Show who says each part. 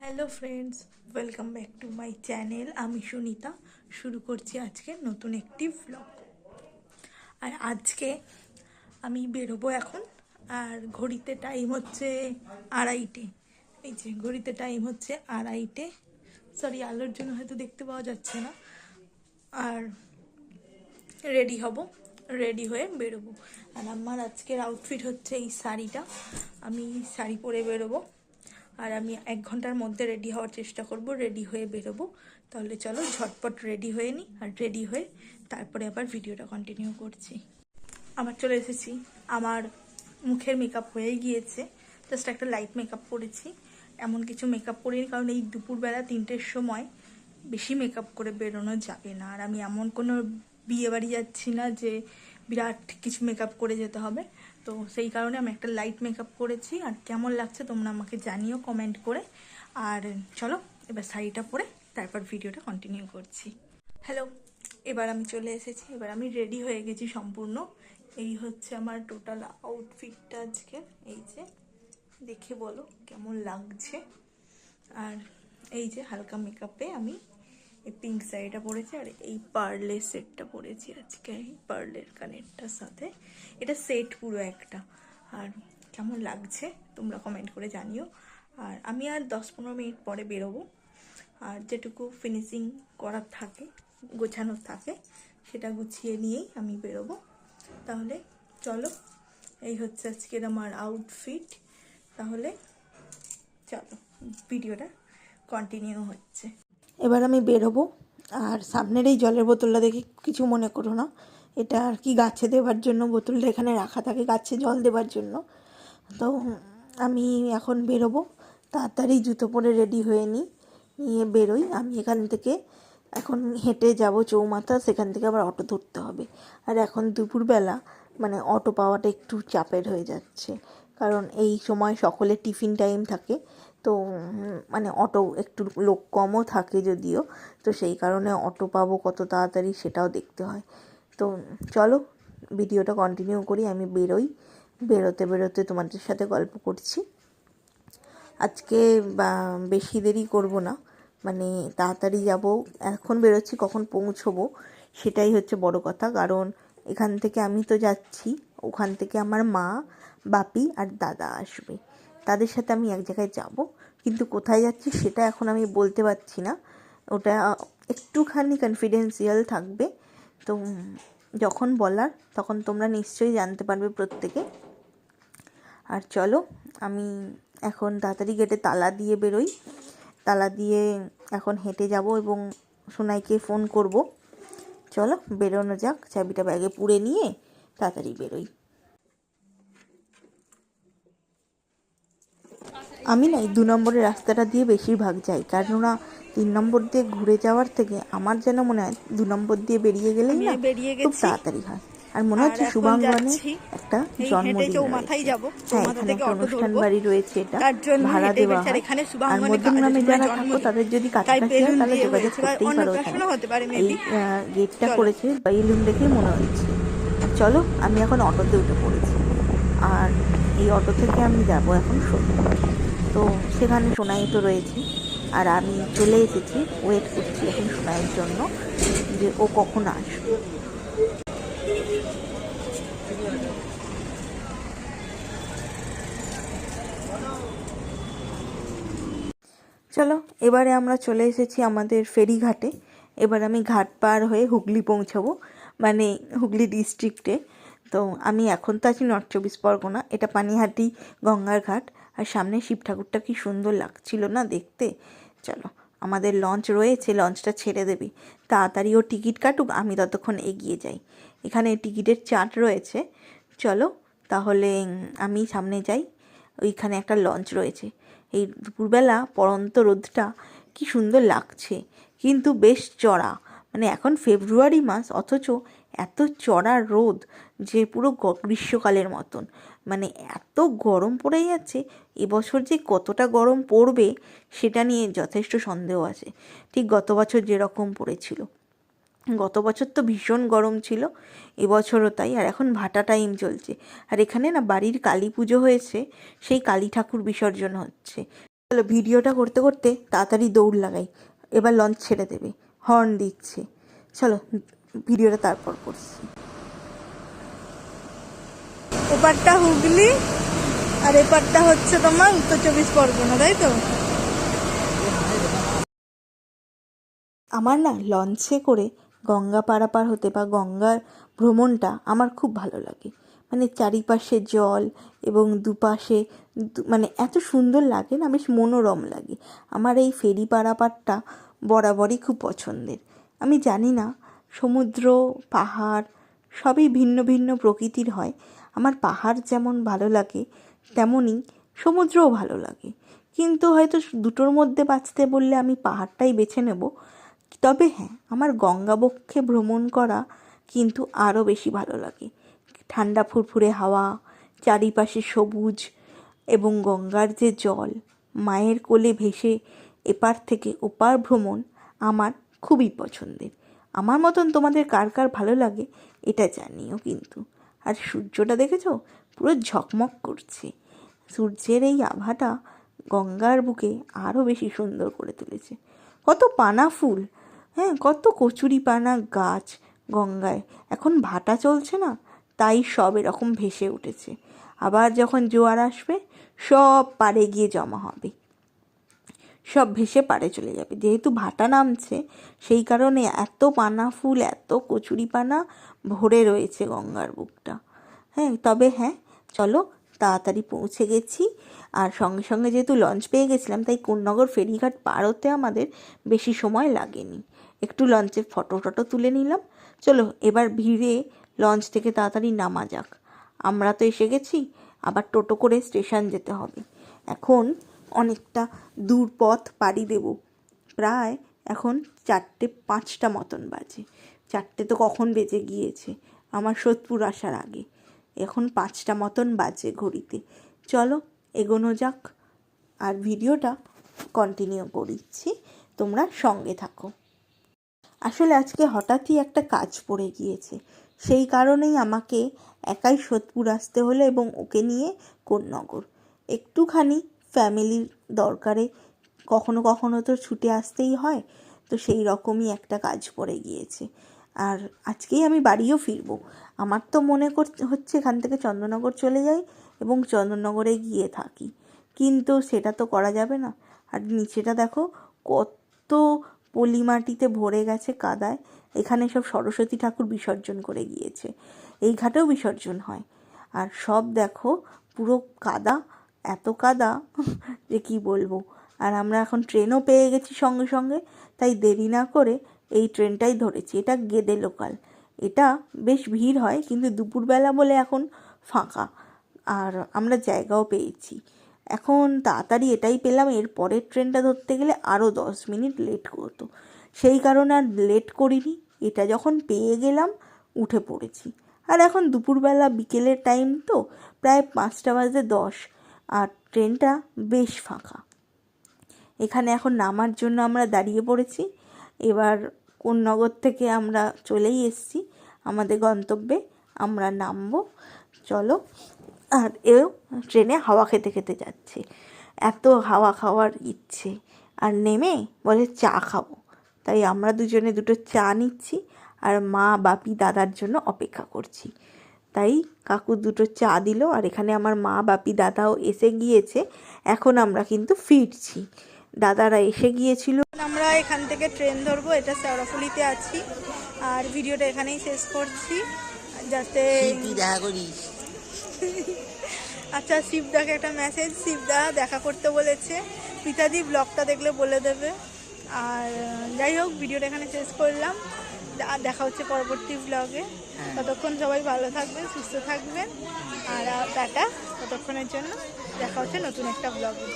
Speaker 1: Hello friends, welcome back to my channel. আমি সুনিতা শুরু করছি আজকে নতুন একটি ভ্লগ। আর আজকে আমি বেরোবো এখন। আর ঘড়িতে টাইম হচ্ছে 2:30। এই যে ঘড়িতে টাইম হচ্ছে 2:30। সরি, আলোর জন্য হয়তো দেখতে পাওয়া যাচ্ছে না। আর রেডি হব, রেডি হয়ে বেরোবো। আর আমার আজকের আউটফিট হচ্ছে এই শাড়িটা। আমি শাড়ি পরে বেরোবো। আর আমি 1 ঘন্টার মধ্যে রেডি হওয়ার চেষ্টা করব, রেডি হয়ে বেরোবো। তাহলে চলো ঝটপট রেডি হয়ে নিই। আর রেডি হয়ে তারপরে আবার ভিডিওটা কন্টিনিউ করছি। আমার চলে এসেছি, আমার মুখের মেকআপ হয়ে গিয়েছে। জাস্ট একটা লাইট মেকআপ করেছি, এমন কিছু মেকআপ করিনি, কারণ এই দুপুরবেলা 3টের সময় বেশি মেকআপ করে বেরোনো যাবে না। আর আমি এমন কোনো বিয়ে বাড়ি যাচ্ছি না যে বিরাট কিছু মেকআপ করে যেতে হবে। তো সেই কারণে আমি একটা লাইট মেকআপ করেছি। আর কেমন লাগছে তোমরা আমাকে জানিও কমেন্ট করে। আর চলো এবার শাড়িটা পরে তারপর ভিডিওটা কন্টিনিউ করছি। হ্যালো, এবার আমি চলে এসেছি, এবার আমি রেডি হয়ে গেছি সম্পূর্ণ। এই হচ্ছে আমার টোটাল আউটফিটটা আজকে। এই যে দেখে বলো কেমন লাগছে। আর এই যে হালকা মেকআপে আমি এই পিঙ্ক শাড়িটা পরেছি, আর এই পার্লের সেটটা পরেছি আজকে, এই পার্লের কানেরটার সাথে। এটা সেট পুরো একটা। আর কেমন লাগছে তোমরা কমেন্ট করে জানিও। আর আমি আর 10-15 মিনিট পরে বেরোবো। আর যেটুকু ফিনিশিং করার থাকে, গোছানোর থাকে, সেটা গুছিয়ে নিয়েই আমি বেরোবো। তাহলে চলো, এই হচ্ছে আজকের আমার আউটফিট। তাহলে চলো ভিডিওটা কন্টিনিউ হচ্ছে। এবার আমি বেরোবো। আর সামনের এই জলের বোতলটা দেখে কিছু মনে করো না, এটা আর কি গাছে দেওয়ার জন্য বোতলটা এখানে রাখা থাকে, গাছে জল দেওয়ার জন্য। তো আমি এখন বেরোবো, তাড়াতাড়ি জুতো পরে রেডি হয়ে নিয়ে বেরোই। আমি এখান থেকে এখন হেঁটে যাব চৌমাথা, সেখান থেকে আবার অটো ধরতে হবে। আর এখন দুপুরবেলা মানে অটো পাওয়াটা একটু চাপের হয়ে যাচ্ছে, কারণ এই সময় সকলের টিফিন টাইম থাকে। তো মানে অটো একটু লোক কমও থাকে যদিও, তো সেই কারণে অটো পাবো কত তাড়াতাড়ি সেটাও দেখতে হয়। তো চলো ভিডিওটা কন্টিনিউ করি। আমি বেরোই, বেরোতে বেরোতে তোমাদের সাথে গল্প করছি। আজকে বেশি দেরি করব না, মানে তাড়াতাড়ি যাব। এখন বেরোচ্ছি, কখন পৌঁছবো সেটাই হচ্ছে বড় কথা। কারণ এখান থেকে আমি তো যাচ্ছি, ওখান থেকে আমার মা, বাপি আর দাদা আসবে, তাদের সাথে আমি এক জায়গায় যাব। কিন্তু কোথায় যাচ্ছি সেটা এখন আমি বলতে পারছি না, ওটা একটুখানি কনফিডেন্সিয়াল থাকবে। তো যখন বলার তখন তোমরা নিশ্চয়ই জানতে পারবে প্রত্যেকে। আর চলো আমি এখন তাড়াতাড়ি গেটে তালা দিয়ে বেরোই। তালা দিয়ে এখন হেঁটে যাব এবং সোনাইকে ফোন করব। চলো বেরোনো যাক, চাবিটা ব্যাগে পুরে নিয়ে তাড়াতাড়ি বেরোই। আমি না এই 2 নম্বরের রাস্তাটা দিয়ে বেশিরভাগ যাই, কেননা 3 নম্বর দিয়ে ঘুরে যাওয়ার থেকে আমার যেন মনে হয় 2 নম্বর দিয়ে বেরিয়ে গেলেই না খুব তাড়াতাড়ি হয়। আর মনে হচ্ছে শুভাঙ্গনে একটা জন্মদিন রয়েছে। হ্যাঁ, এখানে একটা অনুষ্ঠান বাড়ি রয়েছে, এটা ভাড়া দেওয়া হয়। আর মধ্যমগ্রামে যারা থাকো তাদের যদি কাছাকাছি হয় তাহলে যোগাযোগ করতেই পারো। এখানে এই গেটটা করেছে বেলুন দেখেই মনে হচ্ছে। চলো আমি এখন অটোতে উঠে পড়েছি, আর এই অটো থেকে আমি যাব এখন সত্যি। তো সেখানে সোনাই তো রয়েছে, আর আমি চলে এসেছি, ওয়েট করছি এখন সোনাইয়ের জন্য যে ও কখন আসবে। চলো এবারে আমরা চলে এসেছি আমাদের ফেরিঘাটে। এবার আমি ঘাট পার হয়ে হুগলি পৌঁছাবো, মানে হুগলি ডিস্ট্রিক্টে। তো আমি এখন তো আছি নর্থ 24 পরগনা, এটা পানিহাটি গঙ্গার ঘাট। আর সামনে শিব ঠাকুরটা কি সুন্দর লাগছিল না দেখতে। চলো আমাদের লঞ্চ রয়েছে, লঞ্চটা ছেড়ে দেবে, তাড়াতাড়ি ও টিকিট কাটুক, আমি ততক্ষণ এগিয়ে যাই। এখানে টিকিটের চার্ট রয়েছে। চলো তাহলে আমি সামনে যাই, ওইখানে একটা লঞ্চ রয়েছে। এই দুপুরবেলা পড়ন্ত রোদটা কি সুন্দর লাগছে, কিন্তু বেশ চড়া। মানে এখন ফেব্রুয়ারি মাস, অথচ এত চড়া রোদ যে পুরো গ্রীষ্মকালের মতন। মানে এত গরম পড়ে যাচ্ছে, এবছর যে কতটা গরম পড়বে সেটা নিয়ে যথেষ্ট সন্দেহ আছে। ঠিক গত বছর যেরকম পড়েছিল, গত বছর তো ভীষণ গরম ছিল, এবছরও তাই। আর এখন ভাটা টাইম চলছে, আর এখানে না বাড়ির কালী পুজো হয়েছে, সেই কালী ঠাকুর বিসর্জন হচ্ছে। চলো ভিডিওটা করতে করতে তাড়াতাড়ি দৌড় লাগাই, এবার লঞ্চ ছেড়ে দেবে, হর্ন দিচ্ছে। চলো ভিডিওটা তারপর করছি। ওপারটা হুগলি আর এপারটা হচ্ছে তোমার উত্তর 24 পরগনা, তাই তো? আমার না লঞ্চে করে গঙ্গা পারাপার হতে বা গঙ্গার ভ্রমণটা আমার খুব ভালো লাগে। মানে চারিপাশে জল এবং দুপাশে মানে এত সুন্দর লাগে না, বেশ মনোরম লাগে। আমার এই ফেরি পারাপারটা বরাবরই খুব পছন্দের। আমি জানি না, সমুদ্র পাহাড় সবই ভিন্ন ভিন্ন প্রকৃতির হয়। আমার পাহাড় যেমন ভালো লাগে তেমনই সমুদ্রও ভালো লাগে, কিন্তু হয়তো দুটোর মধ্যে বাঁচতে বললে আমি পাহাড়টাই বেছে নেব। তবে হ্যাঁ, আমার গঙ্গাবক্ষে ভ্রমণ করা কিন্তু আরও বেশি ভালো লাগে। ঠান্ডা ফুরফুরে হাওয়া, চারিপাশে সবুজ এবং গঙ্গার যে জল, মায়ের কোলে ভেসে এপার থেকে ওপার ভ্রমণ আমার খুবই পছন্দের। আমার মতন তোমাদের কার কার ভালো লাগে এটা জানিও কিন্তু। আর সূর্যটা দেখেছো, পুরো ঝকমক করছে। সূর্যের এই আভাটা গঙ্গার বুকে আরও বেশি সুন্দর করে তুলেছে। কত পানা ফুল, হ্যাঁ, কত কচুরি পানা গাছ গঙ্গায়। এখন ভাটা চলছে না, তাই সব এরকম ভেসে উঠেছে। আবার যখন জোয়ার আসবে সব পাড়ে গিয়ে জমা হবে, সব ভেসে পাড়ে চলে যাবে। যেহেতু ভাটা নামছে সেই কারণে এত পানা ফুল, এত কচুরি পানা ভরে রয়েছে গঙ্গার বুকটা। হ্যাঁ, তবে হ্যাঁ, চলো তাড়াতাড়ি পৌঁছে গেছি। আর সঙ্গে সঙ্গে যেহেতু লঞ্চ পেয়ে গেছিলাম, তাই কোন্নগর ফেরিঘাট পার হতে আমাদের বেশি সময় লাগেনি। একটু লঞ্চের ফটো টটো তুলে নিলাম। চলো এবার ভিড়ে লঞ্চ থেকে তাড়াতাড়ি নামা যাক। আমরা তো এসে গেছি, আবার টোটো করে স্টেশন যেতে হবে। এখন অনেকটা দূর পথ পাড়ি দেব। প্রায় এখন 4:05 মতন বাজে। 4টে তো কখন বেজে গিয়েছে আমার সোদপুর আসার আগে। এখন 5টা মতন বাজে ঘড়িতে। চলো এগোনো যাক, আর ভিডিওটা কন্টিনিউ করছি, তোমরা সঙ্গে থাকো। আসলে আজকে হঠাৎই একটা কাজ পড়ে গিয়েছে, সেই কারণেই আমাকে একাই সোদপুর আসতে হলো এবং ওকে নিয়ে কোন্নগর। একটুখানি ফ্যামিলির দরকারে কখনো কখনো তো ছুটে আসতেই হয়, তো সেই রকমই একটা কাজ পড়ে গিয়েছে। আর আজকেই আমি বাড়িও ফিরবো। আমার তো মনে হচ্ছে এখান থেকে চন্দননগর চলে যাই এবং চন্দননগরে গিয়ে থাকি, কিন্তু সেটা তো করা যাবে না। আর নিচেটা দেখো কত পলি মাটিতে ভরে গেছে কাদায়। এখানে সব সরস্বতী ঠাকুর বিসর্জন করে গিয়েছে, এই ঘাটেও বিসর্জন হয়। আর সব দেখো পুরো কাদা, এত কাদা যে কি বলবো। আর আমরা এখন ট্রেনও পেয়ে গেছি সঙ্গে সঙ্গে, তাই দেরি না করে এই ট্রেনটাই ধরেছি। এটা গেদে লোকাল। এটা বেশ ভিড় হয়, কিন্তু দুপুরবেলা বলে এখন ফাঁকা, আর আমরা জায়গাও পেয়েছি। এখন তাড়াতাড়ি এটাই পেলাম, এর পরের ট্রেনটা ধরতে গেলে আরও 10 মিনিট লেট করতো, সেই কারণে আর লেট করিনি। এটা যখন পেয়ে গেলাম উঠে পড়েছি। আর এখন দুপুরবেলা বিকেলের টাইম তো, প্রায় 5:10, আর ট্রেনটা বেশ ফাঁকা। এখানে এখন নামার জন্য আমরা দাঁড়িয়ে পড়েছি। এবার কোন্নগর থেকে আমরা চলেই এসেছি আমাদের গন্তব্যে, আমরা নামবো। চলো। আর এও ট্রেনে হাওয়া খেতে খেতে যাচ্ছে, এত হাওয়া খাওয়ার ইচ্ছে। আর নেমে বলে চা খাবো, তাই আমরা দুজনে দুটো চা নিচ্ছি আর মা বাপি দাদার জন্য অপেক্ষা করছি। তাই কাকু দুটো চা দিল, আর এখানে আমার মা বাপি দাদাও এসে গিয়েছে। এখন আমরা কিন্তু ফিরছি, দাদারা এসে গিয়েছিল। আমরা এখান থেকে ট্রেন ধরবো, এটা শেওড়াফুলিতে আছি। আর ভিডিওটা এখানেই শেষ করছি, যাতে দেখা করিস। আচ্ছা, শিবদাকে একটা মেসেজ, শিবদা দেখা করতে বলেছে, পিতাদি ব্লগটা দেখলে বলে দেবে। আর যাই হোক, ভিডিওটা এখানে শেষ করলাম, আর দেখা হচ্ছে পরবর্তী ব্লগে। ততক্ষণ সবাই ভালো থাকবেন, সুস্থ থাকবেন, আর টাটা। ততক্ষণের জন্য দেখা হচ্ছে নতুন একটা ব্লগে।